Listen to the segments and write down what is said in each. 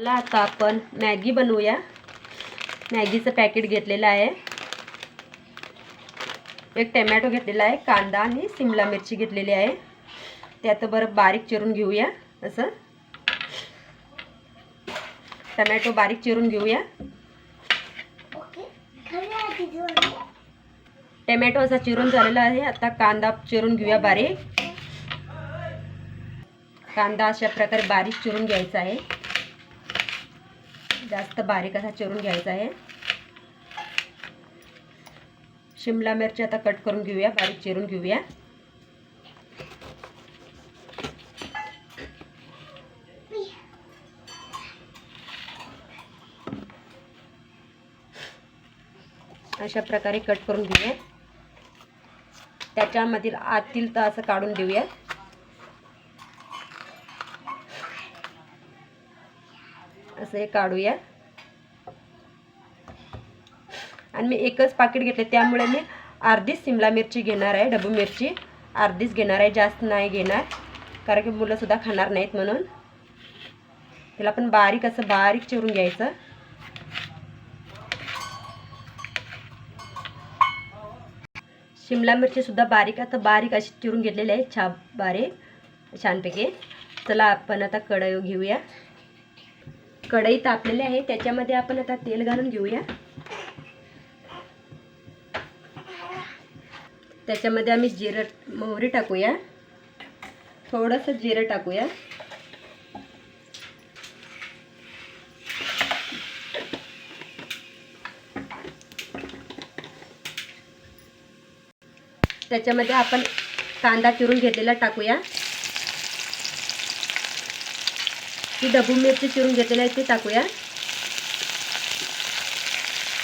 चला आता आपण मॅगी बनवूया। मॅगीचं पॅकेट घेतलेलं आहे, एक टोमॅटो घेतलेला आहे, कांदा आणि शिमला मिरची घेतलेली आहे। ते आता बरं बारीक चिरून घेऊया। असं टोमॅटो बारीक चिरून घेऊया। टोमॅटो असा चिरून झालेला आहे। आता कांदा चिरून घेऊया बारीक। कांदा अशा प्रकारे बारीक चिरून घ्यायचा आहे, जास्त बारीक असा चिरून घ्यायचा आहे। शिमला मिरची आता कट करून घेऊया, बारीक चिरून घेऊया। अशा प्रकारे कट करून घेऊया। त्याच्यामधील आतील तर असं काढून देऊया। असं हे काढूया। आणि मी एकच पाकिट घेतले, त्यामुळे मी अर्धीच शिमला मिरची घेणार आहे। ढबू मिरची अर्धीच घेणार आहे, जास्त नाही घेणार, कारण की मुलं सुद्धा खाणार नाहीत म्हणून। त्याला पण बारीक असं बारीक चिरून घ्यायचं। शिमला मिरची सुद्धा बारीक आता बारीक अशी चिरून घेतलेली आहे, बारीक छानपैकी। चला आपण आता कढई घेऊया। कढई तापलेली आहे, त्याच्यामध्ये आपण आता तेल घालून घेऊया। त्याच्यामध्ये आम्ही जिरं मोहरी टाकूया, थोडंसं जिरं टाकूया। त्याच्यामध्ये आपण कांदा चिरून घेतलेला टाकूया। ही ढबू मिरची चिरून घेतलेली आहे ती टाकूया।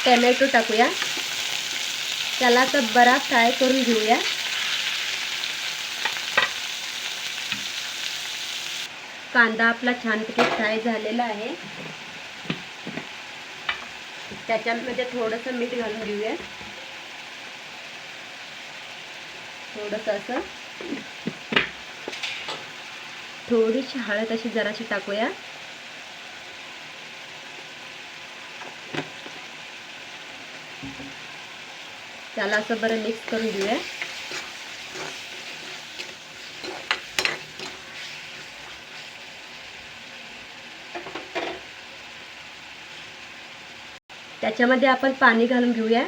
टोमॅटो टाकूया, त्याला तर बरा फ्राय करून घेऊया। कांदा आपला छानपैकी फ्राय झालेला आहे, त्याच्यामध्ये थोडंसं मीठ घालून घेऊया। थोडंसं असं थोडीशी हळद अशी जराशी टाकूया। त्याला असं बरं मिक्स करून घेऊया। त्याच्यामध्ये आपण पाणी घालून घेऊया।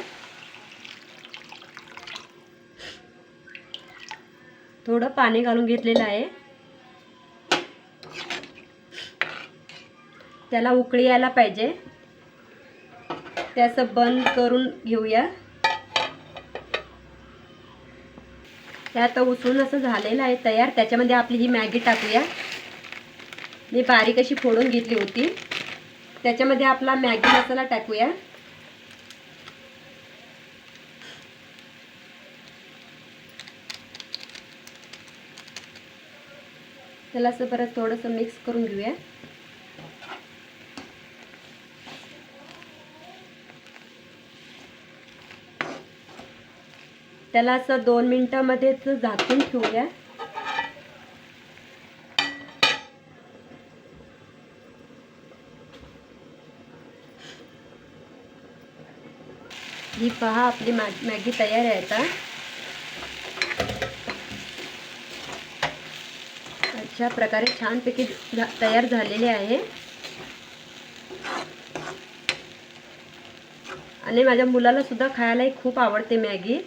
थोडं पाणी घालून घेतलेलं आहे, त्याला उकळी यायला पाहिजे। त्याचं बंद करून घेऊया। ते आता उचलून असं झालेलं आहे तयार। त्याच्यामध्ये आपली ही मॅगी टाकूया। मी बारीक अशी फोडून घेतली होती। त्याच्यामध्ये आपला मॅगी मसाला टाकूया। त्याला असं परत थोडंसं मिक्स करून घेऊया। त्याला असं 2 मिनिटांमध्येच झाकून ठेवूया। ही पहा आपली मॅगी तयार आहे आता। अशा प्रकारे छानपैकी तयार झालेली आहे। आणि माझ्या मुलाला सुद्धा खायला खूप आवडते मॅगी।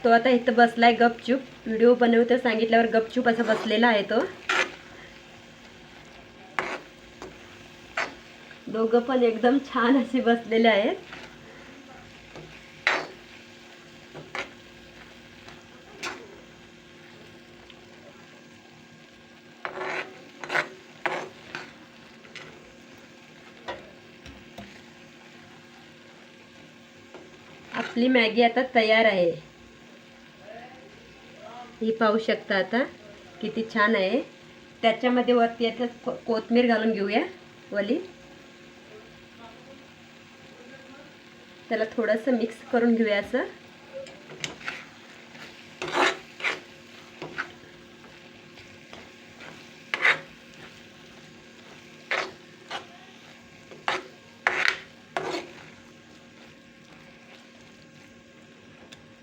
तो आता इथं बसलाय गपचूप, व्हिडिओ बनवते सांगितल्यावर गपचूप असं बसलेला आहे तो। दोघं पण एकदम छान असे बसलेले आहेत। आपली मॅगी आता तयार आहे। ही पाहू शकता आता किती छान आहे। त्याच्यामध्ये वरती आता कोथिंबीर घालून घेऊया वली। त्याला थोडंसं मिक्स करून घेऊया असं।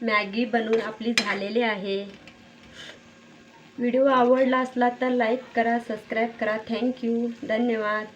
मॅगी बनवून आपली झालेली आहे. व्हिडिओ आवडला असला तर लाईक करा, सबस्क्राईब करा. थँक्यू, धन्यवाद.